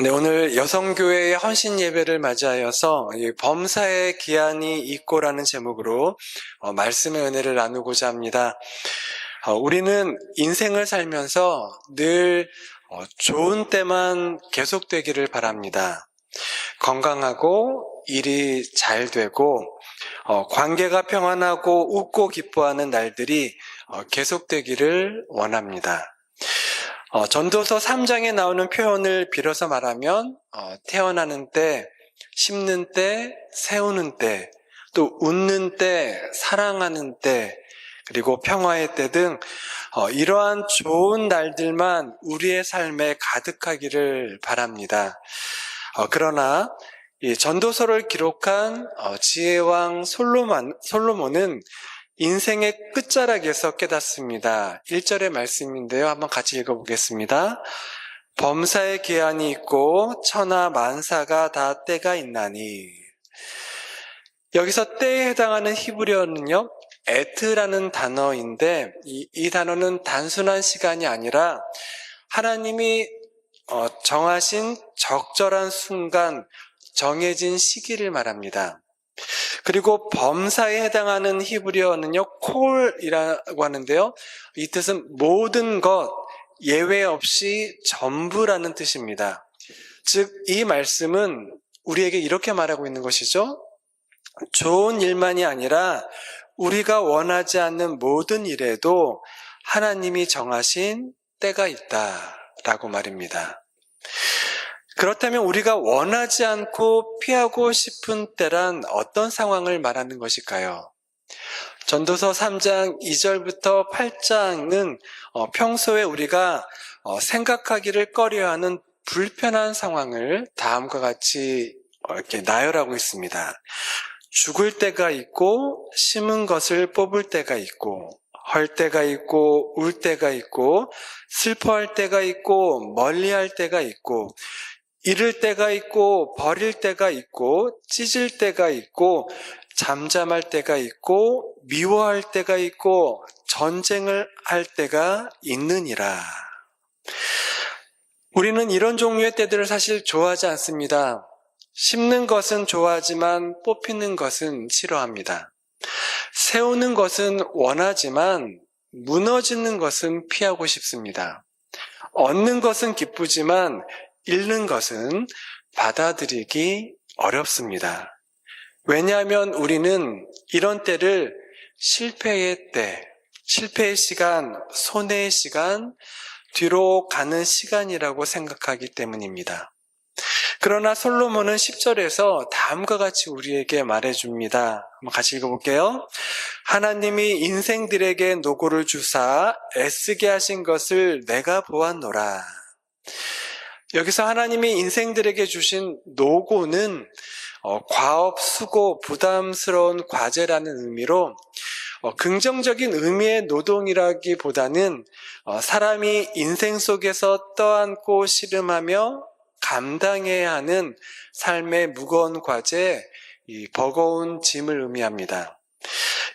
네, 오늘 여성교회의 헌신 예배를 맞이하여서 범사의 기한이 있고라는 제목으로 말씀의 은혜를 나누고자 합니다. 우리는 인생을 살면서 늘 좋은 때만 계속되기를 바랍니다. 건강하고 일이 잘 되고 관계가 평안하고 웃고 기뻐하는 날들이 계속되기를 원합니다. 전도서 3장에 나오는 표현을 빌어서 말하면 태어나는 때, 심는 때, 세우는 때, 또 웃는 때, 사랑하는 때, 그리고 평화의 때 등 이러한 좋은 날들만 우리의 삶에 가득하기를 바랍니다. 그러나 이 전도서를 기록한 지혜왕 솔로몬은 인생의 끝자락에서 깨닫습니다. 1절의 말씀인데요. 한번 같이 읽어보겠습니다. 범사의 기한이 있고 천하 만사가 다 때가 있나니. 여기서 때에 해당하는 히브리어는요, 에트라는 단어인데 이 단어는 단순한 시간이 아니라 하나님이 정하신 적절한 순간, 정해진 시기를 말합니다. 그리고 범사에 해당하는 히브리어는요, 콜이라고 하는데요. 이 뜻은 모든 것, 예외 없이 전부라는 뜻입니다. 즉, 이 말씀은 우리에게 이렇게 말하고 있는 것이죠. 좋은 일만이 아니라 우리가 원하지 않는 모든 일에도 하나님이 정하신 때가 있다라고 말입니다. 그렇다면 우리가 원하지 않고 피하고 싶은 때란 어떤 상황을 말하는 것일까요? 전도서 3장 2절부터 8장은 평소에 우리가 생각하기를 꺼려하는 불편한 상황을 다음과 같이 이렇게 나열하고 있습니다. 죽을 때가 있고 심은 것을 뽑을 때가 있고 헐 때가 있고 울 때가 있고 슬퍼할 때가 있고 멀리할 때가 있고 잃을 때가 있고 버릴 때가 있고 찢을 때가 있고 잠잠할 때가 있고 미워할 때가 있고 전쟁을 할 때가 있느니라. 우리는 이런 종류의 때들을 사실 좋아하지 않습니다. 심는 것은 좋아하지만 뽑히는 것은 싫어합니다. 세우는 것은 원하지만 무너지는 것은 피하고 싶습니다. 얻는 것은 기쁘지만 잃는 것은 받아들이기 어렵습니다. 왜냐하면 우리는 이런 때를 실패의 때, 실패의 시간, 손해의 시간, 뒤로 가는 시간이라고 생각하기 때문입니다. 그러나 솔로몬은 10절에서 다음과 같이 우리에게 말해줍니다. 한번 같이 읽어볼게요. 하나님이 인생들에게 노고를 주사 애쓰게 하신 것을 내가 보았노라. 여기서 하나님이 인생들에게 주신 노고는 과업, 수고, 부담스러운 과제라는 의미로 긍정적인 의미의 노동이라기보다는 사람이 인생 속에서 떠안고 씨름하며 감당해야 하는 삶의 무거운 과제, 이 버거운 짐을 의미합니다.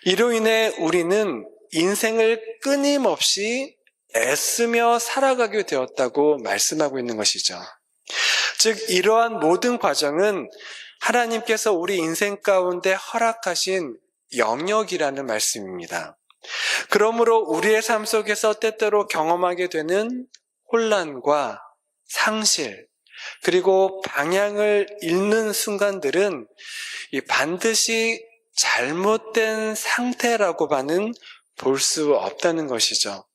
이로 인해 우리는 인생을 끊임없이 애쓰며 살아가게 되었다고 말씀하고 있는 것이죠. 즉, 이러한 모든 과정은 하나님께서 우리 인생 가운데 허락하신 영역이라는 말씀입니다. 그러므로 우리의 삶 속에서 때때로 경험하게 되는 혼란과 상실, 그리고 방향을 잃는 순간들은 반드시 잘못된 상태라고만은 볼 수 없다는 것이죠.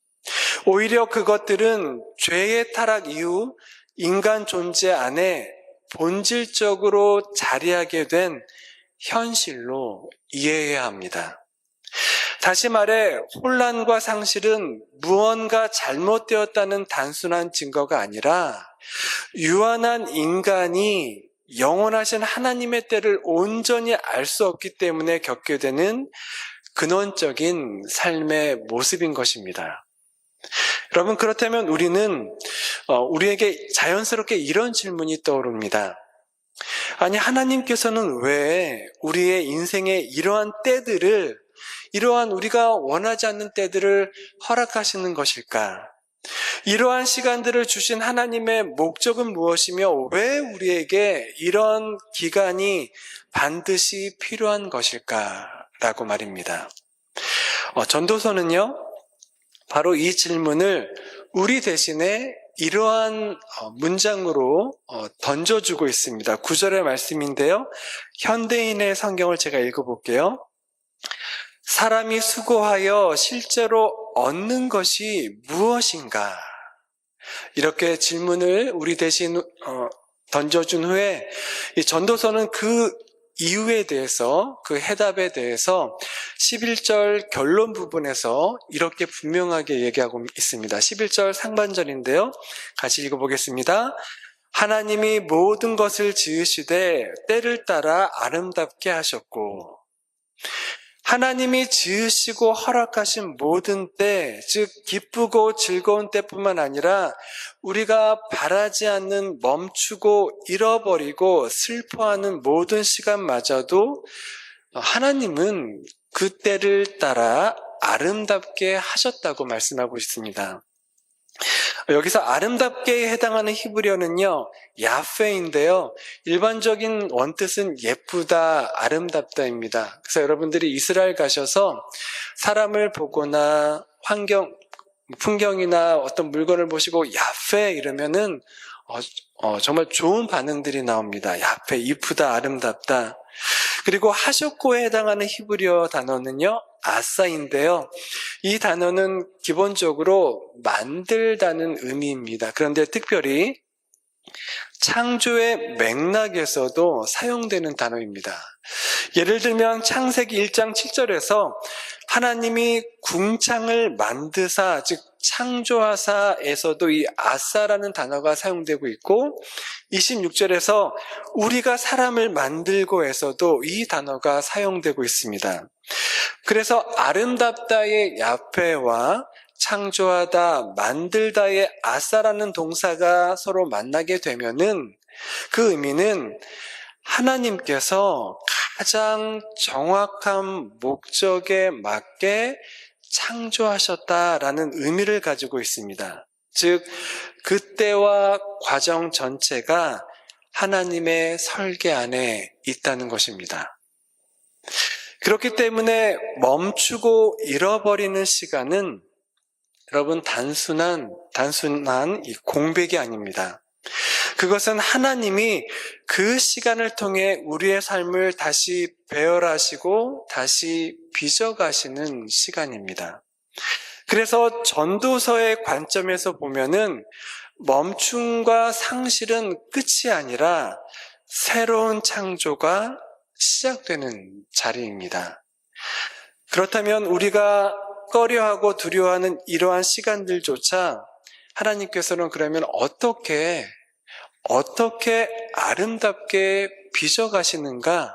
오히려 그것들은 죄의 타락 이후 인간 존재 안에 본질적으로 자리하게 된 현실로 이해해야 합니다. 다시 말해 혼란과 상실은 무언가 잘못되었다는 단순한 증거가 아니라 유한한 인간이 영원하신 하나님의 때를 온전히 알 수 없기 때문에 겪게 되는 근원적인 삶의 모습인 것입니다. 여러분, 그렇다면 우리에게 자연스럽게 이런 질문이 떠오릅니다. 아니, 하나님께서는 왜 우리의 인생의 이러한 때들을, 이러한 우리가 원하지 않는 때들을 허락하시는 것일까? 이러한 시간들을 주신 하나님의 목적은 무엇이며 왜 우리에게 이런 기간이 반드시 필요한 것일까라고 말입니다. 전도서는요, 바로 이 질문을 우리 대신에 이러한 문장으로 던져주고 있습니다. 9절의 말씀인데요. 현대인의 성경을 제가 읽어볼게요. 사람이 수고하여 실제로 얻는 것이 무엇인가? 이렇게 질문을 우리 대신 던져준 후에 이 전도서는 그 이유에 대해서, 그 해답에 대해서 11절 결론 부분에서 이렇게 분명하게 얘기하고 있습니다. 11절 상반절인데요. 같이 읽어보겠습니다. 하나님이 모든 것을 지으시되 때를 따라 아름답게 하셨고, 하나님이 지으시고 허락하신 모든 때, 즉 기쁘고 즐거운 때뿐만 아니라 우리가 바라지 않는 멈추고 잃어버리고 슬퍼하는 모든 시간마저도 하나님은 그 때를 따라 아름답게 하셨다고 말씀하고 있습니다. 여기서 아름답게에 해당하는 히브리어는요, 야페인데요. 일반적인 원뜻은 예쁘다, 아름답다입니다. 그래서 여러분들이 이스라엘 가셔서 사람을 보거나 풍경이나 어떤 물건을 보시고 야페 이러면은 정말 좋은 반응들이 나옵니다. 야페, 이쁘다, 아름답다. 그리고 하셨고에 해당하는 히브리어 단어는요, 아싸인데요. 이 단어는 기본적으로 만들다는 의미입니다. 그런데 특별히 창조의 맥락에서도 사용되는 단어입니다. 예를 들면 창세기 1장 7절에서 하나님이 궁창을 만드사, 즉 창조하사에서도 이 아싸라는 단어가 사용되고 있고, 26절에서 우리가 사람을 만들고에서도 이 단어가 사용되고 있습니다. 그래서 아름답다의 야페와 창조하다, 만들다의 아싸라는 동사가 서로 만나게 되면은 그 의미는 하나님께서 가장 정확한 목적에 맞게 창조하셨다라는 의미를 가지고 있습니다. 즉, 그때와 과정 전체가 하나님의 설계 안에 있다는 것입니다. 그렇기 때문에 멈추고 잃어버리는 시간은 여러분 단순한 이 공백이 아닙니다. 그것은 하나님이 그 시간을 통해 우리의 삶을 다시 배열하시고 다시 빚어가시는 시간입니다. 그래서 전도서의 관점에서 보면은 멈춤과 상실은 끝이 아니라 새로운 창조가 시작되는 자리입니다. 그렇다면 우리가 꺼려하고 두려워하는 이러한 시간들조차 하나님께서는 그러면 어떻게 아름답게 빚어가시는가?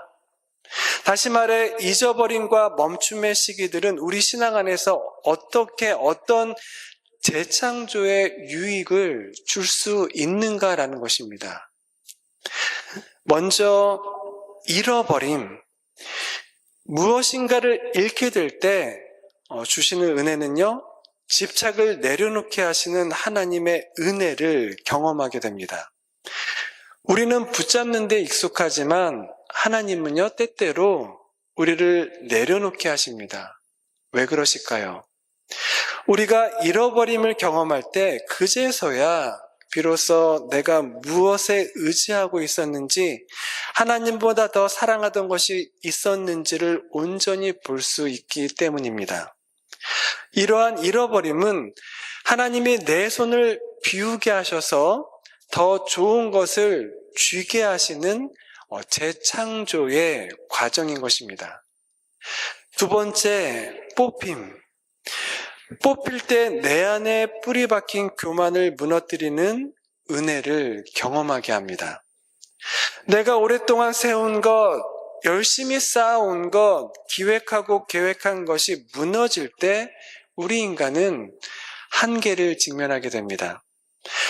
다시 말해 잊어버림과 멈춤의 시기들은 우리 신앙 안에서 어떤 재창조의 유익을 줄 수 있는가라는 것입니다. 먼저 잃어버림, 무엇인가를 잃게 될 때 주시는 은혜는요, 집착을 내려놓게 하시는 하나님의 은혜를 경험하게 됩니다. 우리는 붙잡는 데 익숙하지만 하나님은요, 때때로 우리를 내려놓게 하십니다. 왜 그러실까요? 우리가 잃어버림을 경험할 때 그제서야 비로소 내가 무엇에 의지하고 있었는지, 하나님보다 더 사랑하던 것이 있었는지를 온전히 볼 수 있기 때문입니다. 이러한 잃어버림은 하나님이 내 손을 비우게 하셔서 더 좋은 것을 쥐게 하시는 재창조의 과정인 것입니다. 두 번째, 뽑힘. 뽑힐 때 내 안에 뿌리 박힌 교만을 무너뜨리는 은혜를 경험하게 합니다. 내가 오랫동안 세운 것, 열심히 쌓아온 것, 기획하고 계획한 것이 무너질 때 우리 인간은 한계를 직면하게 됩니다.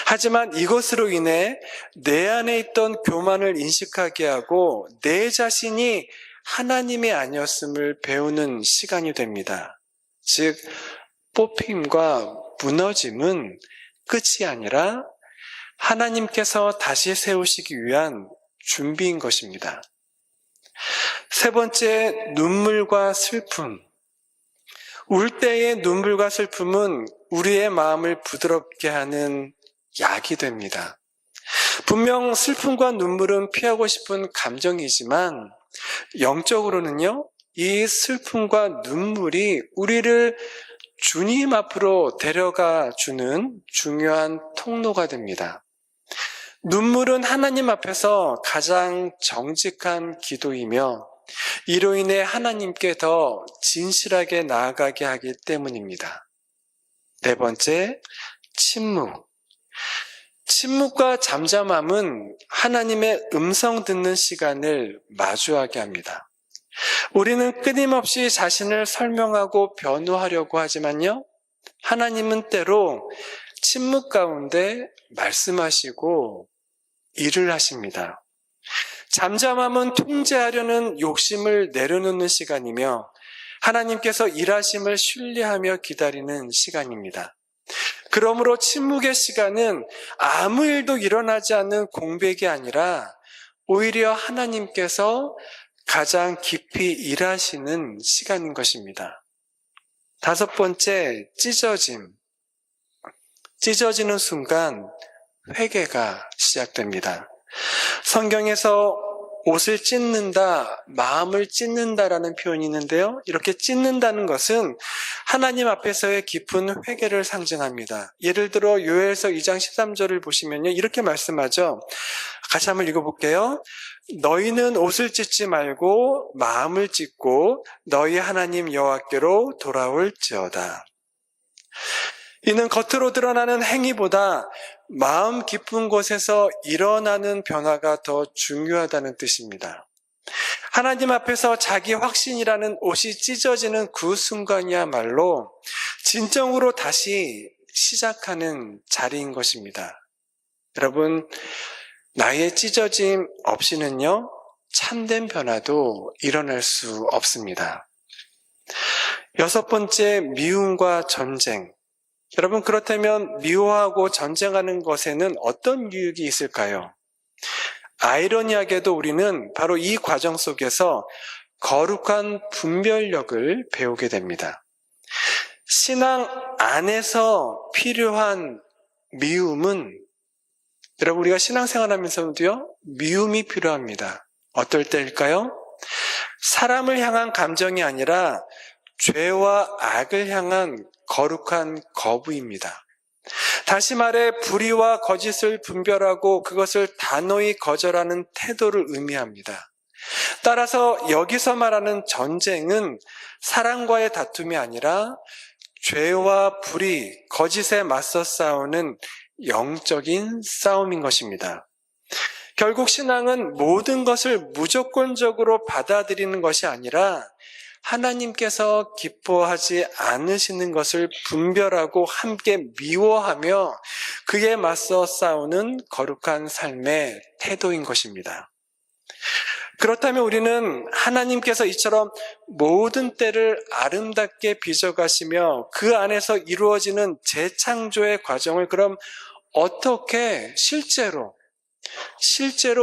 하지만 이것으로 인해 내 안에 있던 교만을 인식하게 하고 내 자신이 하나님이 아니었음을 배우는 시간이 됩니다. 즉, 뽑힘과 무너짐은 끝이 아니라 하나님께서 다시 세우시기 위한 준비인 것입니다. 세 번째, 눈물과 슬픔. 울 때의 눈물과 슬픔은 우리의 마음을 부드럽게 하는 약이 됩니다. 분명 슬픔과 눈물은 피하고 싶은 감정이지만 영적으로는요, 이 슬픔과 눈물이 우리를 주님 앞으로 데려가 주는 중요한 통로가 됩니다. 눈물은 하나님 앞에서 가장 정직한 기도이며 이로 인해 하나님께 더 진실하게 나아가게 하기 때문입니다. 네 번째, 침묵. 침묵과 잠잠함은 하나님의 음성 듣는 시간을 마주하게 합니다. 우리는 끊임없이 자신을 설명하고 변호하려고 하지만요, 하나님은 때로 침묵 가운데 말씀하시고 일을 하십니다. 잠잠함은 통제하려는 욕심을 내려놓는 시간이며 하나님께서 일하심을 신뢰하며 기다리는 시간입니다. 그러므로 침묵의 시간은 아무 일도 일어나지 않는 공백이 아니라 오히려 하나님께서 가장 깊이 일하시는 시간인 것입니다. 다섯 번째, 찢어짐. 찢어지는 순간 회개가 시작됩니다. 성경에서 옷을 찢는다, 마음을 찢는다라는 표현이 있는데요. 이렇게 찢는다는 것은 하나님 앞에서의 깊은 회개를 상징합니다. 예를 들어 요엘서 2장 13절을 보시면요, 이렇게 말씀하죠. 같이 한번 읽어볼게요. 너희는 옷을 찢지 말고 마음을 찢고 너희 하나님 여호와께로 돌아올지어다. 이는 겉으로 드러나는 행위보다 마음 깊은 곳에서 일어나는 변화가 더 중요하다는 뜻입니다. 하나님 앞에서 자기 확신이라는 옷이 찢어지는 그 순간이야말로 진정으로 다시 시작하는 자리인 것입니다. 여러분, 나의 찢어짐 없이는요, 참된 변화도 일어날 수 없습니다. 여섯 번째, 미움과 전쟁. 여러분, 그렇다면 미워하고 전쟁하는 것에는 어떤 유익이 있을까요? 아이러니하게도 우리는 바로 이 과정 속에서 거룩한 분별력을 배우게 됩니다. 신앙 안에서 필요한 미움은, 여러분, 우리가 신앙생활하면서도요, 미움이 필요합니다. 어떨 때일까요? 사람을 향한 감정이 아니라 죄와 악을 향한 거룩한 거부입니다. 다시 말해 불의와 거짓을 분별하고 그것을 단호히 거절하는 태도를 의미합니다. 따라서 여기서 말하는 전쟁은 사랑과의 다툼이 아니라 죄와 불의, 거짓에 맞서 싸우는 영적인 싸움인 것입니다. 결국 신앙은 모든 것을 무조건적으로 받아들이는 것이 아니라 하나님께서 기뻐하지 않으시는 것을 분별하고 함께 미워하며 그에 맞서 싸우는 거룩한 삶의 태도인 것입니다. 그렇다면 우리는 하나님께서 이처럼 모든 때를 아름답게 빚어가시며 그 안에서 이루어지는 재창조의 과정을 그럼 어떻게 실제로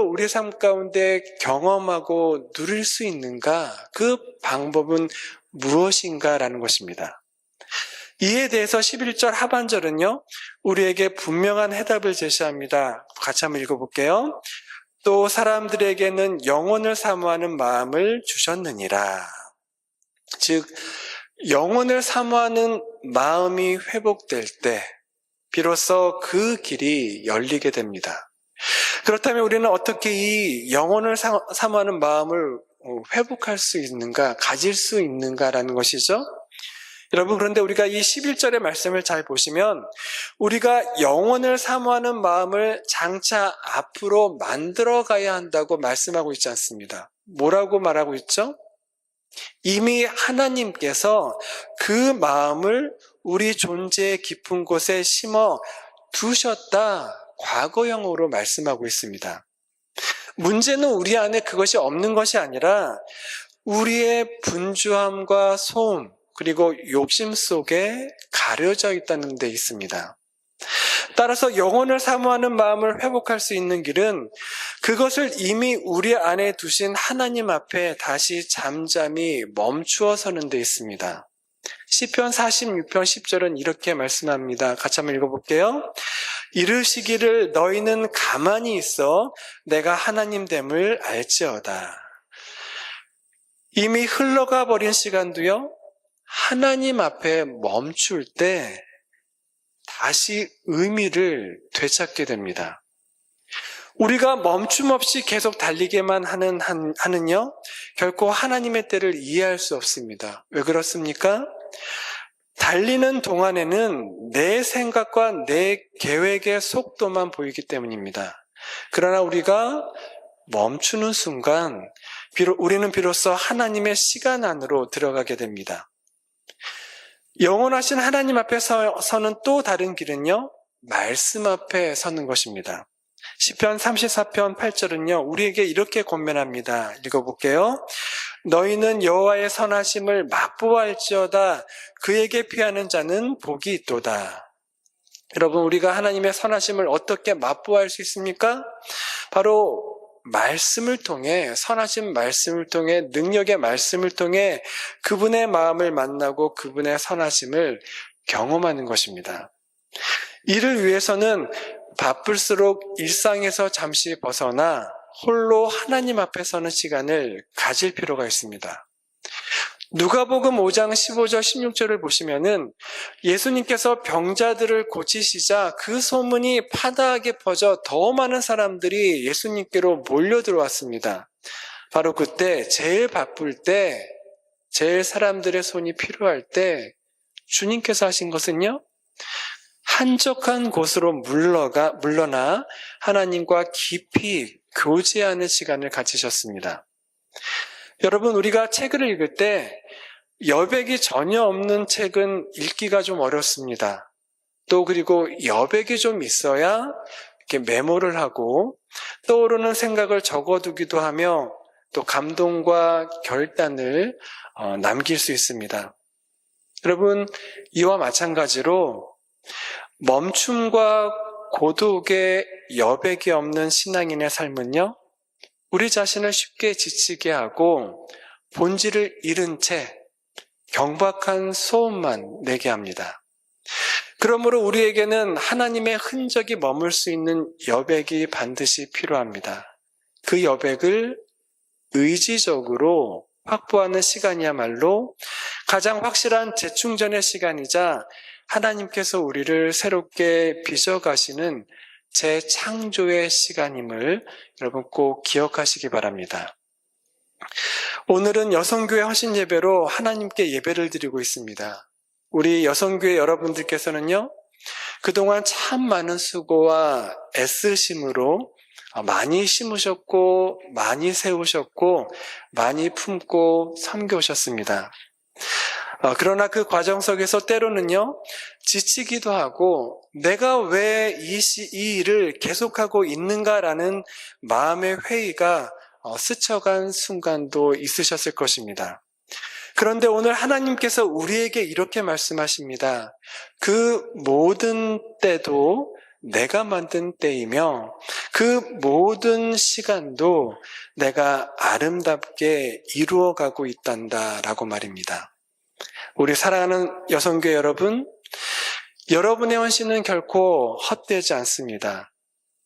우리 삶 가운데 경험하고 누릴 수 있는가? 그 방법은 무엇인가라는 것입니다. 이에 대해서 11절 하반절은요, 우리에게 분명한 해답을 제시합니다. 같이 한번 읽어볼게요. 또 사람들에게는 영혼을 사모하는 마음을 주셨느니라. 즉, 영혼을 사모하는 마음이 회복될 때 비로소 그 길이 열리게 됩니다. 그렇다면 우리는 어떻게 이 영혼을 사모하는 마음을 회복할 수 있는가, 가질 수 있는가라는 것이죠. 여러분, 그런데 우리가 이 11절의 말씀을 잘 보시면 우리가 영혼을 사모하는 마음을 장차 앞으로 만들어 가야 한다고 말씀하고 있지 않습니다. 뭐라고 말하고 있죠? 이미 하나님께서 그 마음을 우리 존재의 깊은 곳에 심어 두셨다, 과거형으로 말씀하고 있습니다. 문제는 우리 안에 그것이 없는 것이 아니라 우리의 분주함과 소음, 그리고 욕심 속에 가려져 있다는 데 있습니다. 따라서 영혼을 사모하는 마음을 회복할 수 있는 길은 그것을 이미 우리 안에 두신 하나님 앞에 다시 잠잠히 멈추어 서는 데 있습니다. 시편 46편 10절은 이렇게 말씀합니다. 같이 한번 읽어볼게요. 이르시기를 너희는 가만히 있어 내가 하나님됨을 알지어다. 이미 흘러가 버린 시간도요, 하나님 앞에 멈출 때 다시 의미를 되찾게 됩니다. 우리가 멈춤 없이 계속 달리게만 하는요, 결코 하나님의 때를 이해할 수 없습니다. 왜 그렇습니까? 달리는 동안에는 내 생각과 내 계획의 속도만 보이기 때문입니다. 그러나 우리가 멈추는 순간 우리는 비로소 하나님의 시간 안으로 들어가게 됩니다. 영원하신 하나님 앞에 서는 또 다른 길은요, 말씀 앞에 서는 것입니다. 시편 34편 8절은요, 우리에게 이렇게 권면합니다. 읽어볼게요. 너희는 여호와의 선하심을 맛보아할지어다. 그에게 피하는 자는 복이 있도다. 여러분, 우리가 하나님의 선하심을 어떻게 맛보아할 수 있습니까? 바로 말씀을 통해, 선하신 말씀을 통해, 능력의 말씀을 통해 그분의 마음을 만나고 그분의 선하심을 경험하는 것입니다. 이를 위해서는 바쁠수록 일상에서 잠시 벗어나 홀로 하나님 앞에 서는 시간을 가질 필요가 있습니다. 누가복음 5장 15절 16절을 보시면은 예수님께서 병자들을 고치시자 그 소문이 파다하게 퍼져 더 많은 사람들이 예수님께로 몰려 들어왔습니다. 바로 그때 제일 바쁠 때, 제일 사람들의 손이 필요할 때 주님께서 하신 것은요, 한적한 곳으로 물러나 하나님과 깊이 교제하는 시간을 가지셨습니다. 여러분, 우리가 책을 읽을 때 여백이 전혀 없는 책은 읽기가 좀 어렵습니다. 또 그리고 여백이 좀 있어야 이렇게 메모를 하고 떠오르는 생각을 적어두기도 하며 또 감동과 결단을 남길 수 있습니다. 여러분, 이와 마찬가지로 멈춤과 고독의 여백이 없는 신앙인의 삶은요, 우리 자신을 쉽게 지치게 하고 본질을 잃은 채 경박한 소음만 내게 합니다. 그러므로 우리에게는 하나님의 흔적이 머물 수 있는 여백이 반드시 필요합니다. 그 여백을 의지적으로 확보하는 시간이야말로 가장 확실한 재충전의 시간이자 하나님께서 우리를 새롭게 빚어가시는 재창조의 시간임을 여러분 꼭 기억하시기 바랍니다. 오늘은 여성교회 헌신예배로 하나님께 예배를 드리고 있습니다. 우리 여성교회 여러분들께서는요, 그동안 참 많은 수고와 애쓰심으로 많이 심으셨고 많이 세우셨고 많이 품고 섬겨오셨습니다. 그러나 그 과정 속에서 때로는요, 지치기도 하고 내가 왜 이 일을 계속하고 있는가라는 마음의 회의가 스쳐간 순간도 있으셨을 것입니다. 그런데 오늘 하나님께서 우리에게 이렇게 말씀하십니다. 그 모든 때도 내가 만든 때이며 그 모든 시간도 내가 아름답게 이루어가고 있단다라고 말입니다. 우리 사랑하는 여성교회 여러분, 여러분의 헌신은 결코 헛되지 않습니다.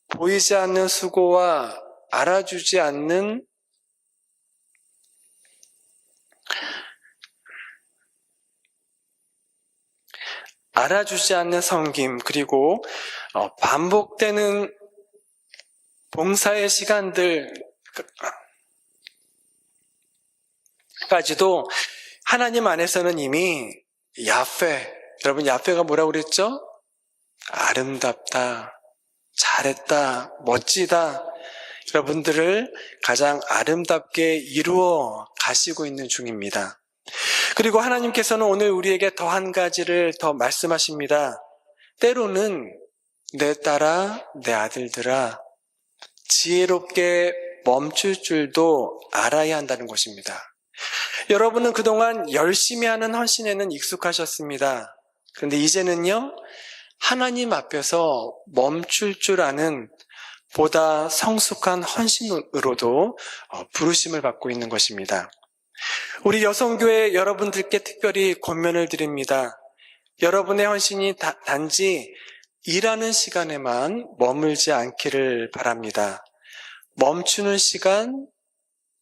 보이지 않는 수고와 알아주지 않는 섬김, 그리고 반복되는 봉사의 시간들까지도 하나님 안에서는 이미 야페, 여러분 야페가 뭐라고 그랬죠? 아름답다, 잘했다, 멋지다, 여러분들을 가장 아름답게 이루어 가시고 있는 중입니다. 그리고 하나님께서는 오늘 우리에게 더 한 가지를 더 말씀하십니다. 때로는 내 딸아, 내 아들들아, 지혜롭게 멈출 줄도 알아야 한다는 것입니다. 여러분은 그동안 열심히 하는 헌신에는 익숙하셨습니다. 그런데 이제는요, 하나님 앞에서 멈출 줄 아는 보다 성숙한 헌신으로도 부르심을 받고 있는 것입니다. 우리 여성교회 여러분들께 특별히 권면을 드립니다. 여러분의 헌신이 단지 일하는 시간에만 머물지 않기를 바랍니다. 멈추는 시간,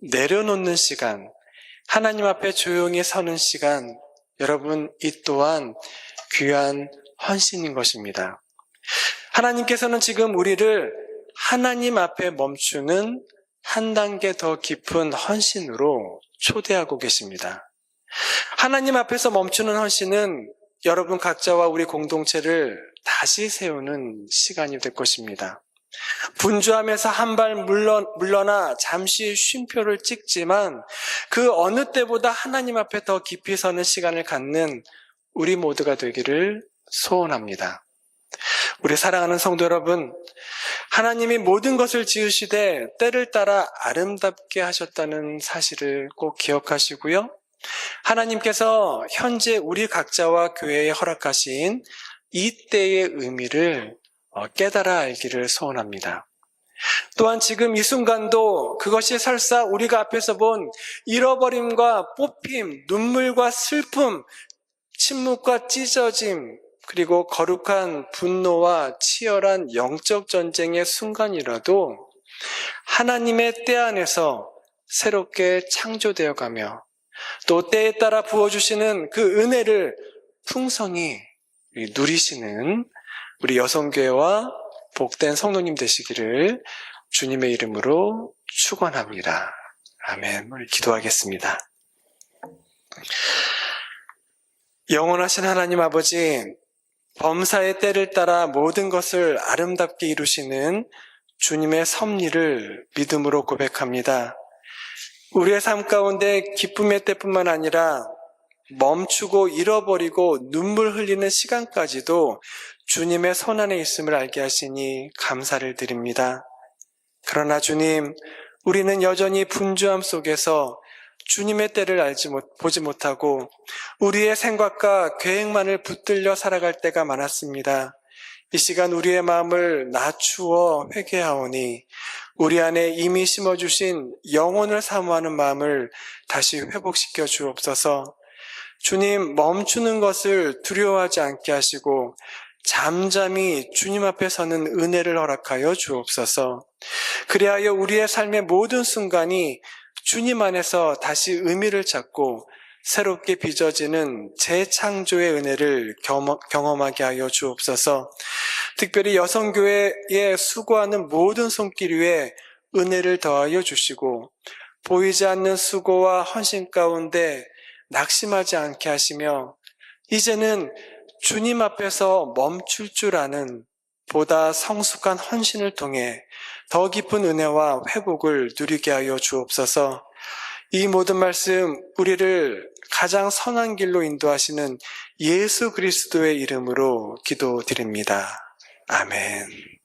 내려놓는 시간, 하나님 앞에 조용히 서는 시간, 여러분 이 또한 귀한 헌신인 것입니다. 하나님께서는 지금 우리를 하나님 앞에 멈추는 한 단계 더 깊은 헌신으로 초대하고 계십니다. 하나님 앞에서 멈추는 헌신은 여러분 각자와 우리 공동체를 다시 세우는 시간이 될 것입니다. 분주함에서 한 발 물러나 잠시 쉼표를 찍지만 그 어느 때보다 하나님 앞에 더 깊이 서는 시간을 갖는 우리 모두가 되기를 소원합니다. 우리 사랑하는 성도 여러분, 하나님이 모든 것을 지으시되 때를 따라 아름답게 하셨다는 사실을 꼭 기억하시고요. 하나님께서 현재 우리 각자와 교회에 허락하신 이 때의 의미를 깨달아 알기를 소원합니다. 또한 지금 이 순간도 그것이 설사 우리가 앞에서 본 잃어버림과 뽑힘, 눈물과 슬픔, 침묵과 찢어짐, 그리고 거룩한 분노와 치열한 영적 전쟁의 순간이라도 하나님의 때 안에서 새롭게 창조되어 가며 또 때에 따라 부어주시는 그 은혜를 풍성히 누리시는 우리 여성교회와 복된 성도님 되시기를 주님의 이름으로 축원합니다. 아멘. 우리 기도하겠습니다. 영원하신 하나님 아버지, 범사의 때를 따라 모든 것을 아름답게 이루시는 주님의 섭리를 믿음으로 고백합니다. 우리의 삶 가운데 기쁨의 때뿐만 아니라 멈추고 잃어버리고 눈물 흘리는 시간까지도 주님의 손안에 있음을 알게 하시니 감사를 드립니다. 그러나 주님, 우리는 여전히 분주함 속에서 주님의 때를 보지 못하고 우리의 생각과 계획만을 붙들려 살아갈 때가 많았습니다. 이 시간 우리의 마음을 낮추어 회개하오니 우리 안에 이미 심어주신 영혼을 사모하는 마음을 다시 회복시켜 주옵소서. 주님, 멈추는 것을 두려워하지 않게 하시고 잠잠히 주님 앞에 서는 은혜를 허락하여 주옵소서. 그리하여 우리의 삶의 모든 순간이 주님 안에서 다시 의미를 찾고 새롭게 빚어지는 재창조의 은혜를 경험하게 하여 주옵소서. 특별히 여성교회에 수고하는 모든 손길 위에 은혜를 더하여 주시고 보이지 않는 수고와 헌신 가운데 낙심하지 않게 하시며 이제는 주님 앞에서 멈출 줄 아는 보다 성숙한 헌신을 통해 더 깊은 은혜와 회복을 누리게 하여 주옵소서. 이 모든 말씀 우리를 가장 선한 길로 인도하시는 예수 그리스도의 이름으로 기도드립니다. 아멘.